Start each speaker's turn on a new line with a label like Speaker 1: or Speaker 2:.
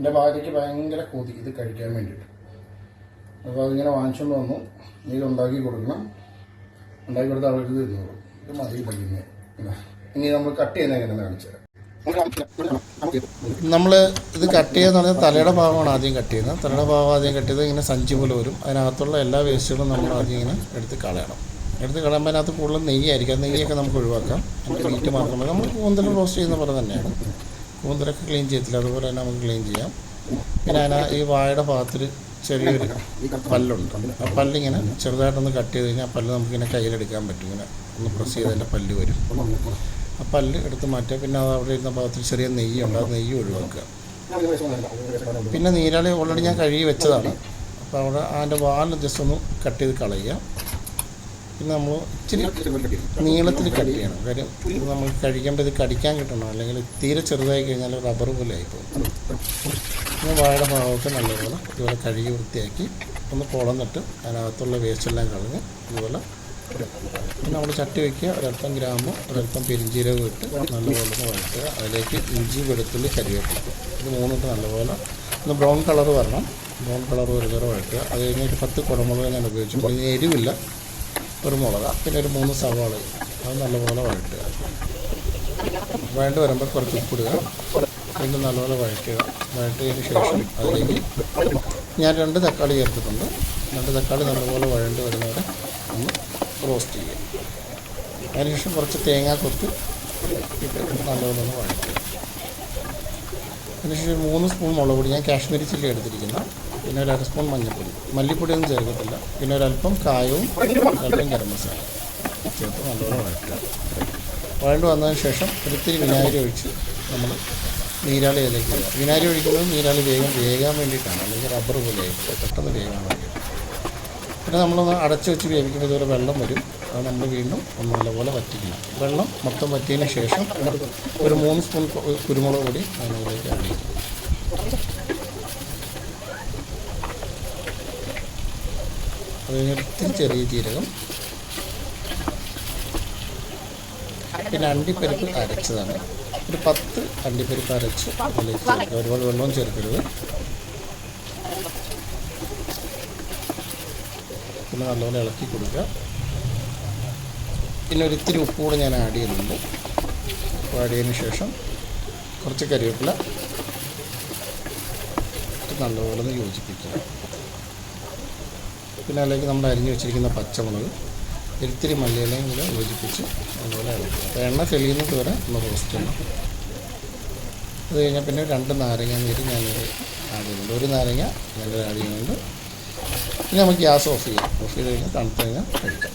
Speaker 1: എൻ്റെ ഭാര്യയ്ക്ക് ഭയങ്കര കൊതി ഇത് കഴിക്കാൻ വേണ്ടിയിട്ട്. അപ്പോൾ അതിങ്ങനെ വാങ്ങിച്ചുകൊണ്ട് വന്നു. നീ ഇത് ഉണ്ടാക്കി കൊടുക്കണം. ഉണ്ടാക്കി കൊടുത്താൽ അവർക്ക് തിന്നോളൂ. ഇത് മതി പയ്യുന്നേ. ഇനി നമ്മൾ കട്ട് ചെയ്യുന്ന എങ്ങനെയാണെന്ന് കാണിച്ചു തരാം. നമ്മൾ ഇത് കട്ട് ചെയ്യുക പറഞ്ഞാൽ തലയുടെ ഭാഗമാണ് ആദ്യം കട്ട് ചെയ്യുന്നത്. തലയുടെ ഭാഗം ആദ്യം കട്ട് ചെയ്ത് ഇങ്ങനെ സഞ്ചി പോലെ വരും. അതിനകത്തുള്ള എല്ലാ വേസ്റ്റുകളും നമ്മൾ ആദ്യം ഇങ്ങനെ എടുത്ത് കളയണം. എടുത്ത് കളയുമ്പോൾ അതിനകത്ത് കൂടുതൽ നെയ്യായിരിക്കും. ആ നെയ്യൊക്കെ നമുക്ക് ഒഴിവാക്കാം. നമുക്ക് നീറ്റ് മാത്രമേ നമ്മൾ കൂന്തൽ റോസ്റ്റ് ചെയ്യുന്ന പോലെ തന്നെയാണ്. കൂന്തലൊക്കെ ക്ലീൻ ചെയ്യത്തില്ല, അതുപോലെ തന്നെ നമുക്ക് ക്ലീൻ ചെയ്യാം. പിന്നെ ഈ വാഴയുടെ ഭാഗത്തിൽ ചെറിയൊരു പല്ലുണ്ട്. ആ പല്ലിങ്ങനെ ചെറുതായിട്ടൊന്ന് കട്ട് ചെയ്ത് കഴിഞ്ഞാൽ ആ പല്ല് നമുക്കിങ്ങനെ കയ്യിലെടുക്കാൻ പറ്റും. ഇങ്ങനെ ഒന്ന് പ്രസ് ചെയ്തതിൻ്റെ പല്ല് വരും. ആ പല്ല് എടുത്ത് മാറ്റുക. പിന്നെ അത് അവിടെ ഇരുന്ന ഭാഗത്തിൽ ചെറിയ നെയ്യുണ്ട്, ആ നെയ്യ് ഒഴിവാക്കുക. പിന്നെ നീരാളി ഓൾറെഡി ഞാൻ കഴുകി വെച്ചതാണ്. അപ്പോൾ അവിടെ അതിൻ്റെ വാല് ജസ്റ്റ് ഒന്ന് കട്ട് ചെയ്ത് കളയുക. പിന്നെ നമ്മൾ ഇച്ചിരി നീളത്തിൽ കട്ട് ചെയ്യണം. കാര്യം ഇത് നമ്മൾ കഴിക്കുമ്പോൾ ഇത് കടിക്കാൻ കിട്ടണം, അല്ലെങ്കിൽ തീരെ ചെറുതായി കഴിഞ്ഞാൽ റബ്ബർ പോലെ ആയിപ്പോകും. പിന്നെ വാഴയുടെ ഭാഗമൊക്കെ നല്ലപോലെ ഇതുപോലെ കഴുകി വൃത്തിയാക്കി ഒന്ന് കുളന്നിട്ട് അതിനകത്തുള്ള വേസ്റ്റെല്ലാം കളഞ്ഞ് ഇതുപോലെ പിന്നെ നമ്മൾ ചട്ടി വയ്ക്കുക. ഒരല്പം ഗ്രാമ്പും ഒരല്പം പെരിഞ്ചീരകം ഇട്ട് നല്ലപോലെ ഒന്ന് വഴറ്റുക. അതിലേക്ക് ഇഞ്ചി, വെളുത്തുള്ളി, കരിവേപ്പില ഇത് മൂന്നിട്ട് നല്ലപോലെ ഒന്ന് ബ്രൗൺ കളർ വരണം. ബ്രൗൺ കളർ വരുന്നവരെ വഴറ്റുക. അത് കഴിഞ്ഞ് ഒരു 10 കുടമുളക് ഞാൻ ഉപയോഗിച്ചു. ഇതിന് എരിവില്ല, ഒരു മുളക്, പിന്നെ ഒരു 3 സവാള, അത് നല്ലപോലെ വഴറ്റുക. വഴണ്ട് വരുമ്പോൾ കുറച്ച് ഉപ്പിടുക. വീണ്ടും നല്ലപോലെ വഴറ്റുക. വഴറ്റിയതിന് ശേഷം അതിലേക്ക് ഞാൻ 2 തക്കാളി ചേർത്തിട്ടുണ്ട്. 2 തക്കാളി നല്ലപോലെ വഴണ്ട് വരുന്നവരെ ഒന്ന് റോസ്റ്റ് ചെയ്യുക. അതിനുശേഷം കുറച്ച് തേങ്ങാക്കൊത്ത് ഇട്ട് നല്ലപോലെ ഒന്ന് വഴറ്റുക. അതിനുശേഷം 3 സ്പൂൺ മുളക് പൊടി, ഞാൻ കാശ്മീരി ചില്ലി എടുത്തിരിക്കുന്ന. പിന്നെ ഒരു 1 സ്പൂൺ മഞ്ഞൾപ്പൊടി, മല്ലിപ്പൊടിയൊന്നും ചേർക്കത്തില്ല. പിന്നെ ഒരല്പം കായവും അല്പം ഗരം മസാല ചേർത്ത് നല്ലപോലെ വഴറ്റുക. വഴണ്ട് വന്നതിന് ശേഷം ഒരിത്തിരി വിനാഗിരി ഒഴിച്ച് നമ്മൾ നീരാളി അതിലേക്ക് ഇടുക. വിനാഗിരി ഒഴിക്കുന്നത് നീരാളി വേകാൻ വേണ്ടിയിട്ടാണ്, അല്ലെങ്കിൽ റബ്ബർ പോലെ പെട്ടെന്ന് വേകാൻ വേണ്ടി. പിന്നെ നമ്മളൊന്ന് അടച്ച് വെച്ച് വേവിക്കുമ്പോൾ ഇതുപോലെ വെള്ളം വരും. അത് നമ്മൾ വീണ്ടും ഒന്ന് നല്ലപോലെ വറ്റിക്കണം. വെള്ളം മൊത്തം വറ്റിയതിന് ശേഷം ഒരു 3 സ്പൂൺ കുരുമുളക് പൊടി അതിനകത്തേക്ക് ആഡ് ചെയ്യും. അത് കഴിഞ്ഞിട്ട് ചെറിയ ജീരകം, പിന്നെ അണ്ടിപ്പരിപ്പ് അരച്ചതാണ്. ഒരു 10 അണ്ടിപ്പരിപ്പ് അരച്ച് അതിലേക്ക് ചേർക്കുക. ഒരുപാട് വെള്ളവും ചേർക്കരുത്. പിന്നെ നല്ലപോലെ ഇളക്കി കൊടുക്കുക. പിന്നെ ഒരിത്തിരി ഉപ്പ് കൂടെ ഞാൻ ആഡ് ചെയ്യുന്നുണ്ട്. ആഡ് ചെയ്തതിന് ശേഷം കുറച്ച് കരിവേപ്പില നല്ലപോലെ ഒന്ന് യോജിപ്പിക്കുക. പിന്നെ അതിലേക്ക് നമ്മൾ അരിഞ്ഞു വെച്ചിരിക്കുന്ന പച്ചമുളക്, ഒരിത്തിരി മല്ലിയിലയും കൂടെ യോജിപ്പിച്ച് നല്ലപോലെ ഇളക്കുക. അപ്പോൾ എണ്ണ തെളിയുന്നത് വരെ ഒന്ന് റോസ്റ്റ് ചെയ്യണം. അത് കഴിഞ്ഞാൽ പിന്നെ 2 നാരങ്ങ നീര് ഞാനിത് ആഡ് ചെയ്യുന്നുണ്ട്. 1 നാരങ്ങ ഞാനിത് ആഡ് ചെയ്യുന്നുണ്ട്. പിന്നെ നമുക്ക് ഗ്യാസ് ഓഫ് ചെയ്യാം. ഓഫ് ചെയ്ത് കഴിഞ്ഞാൽ തണുത്ത് കഴിഞ്ഞാൽ കഴിക്കാം.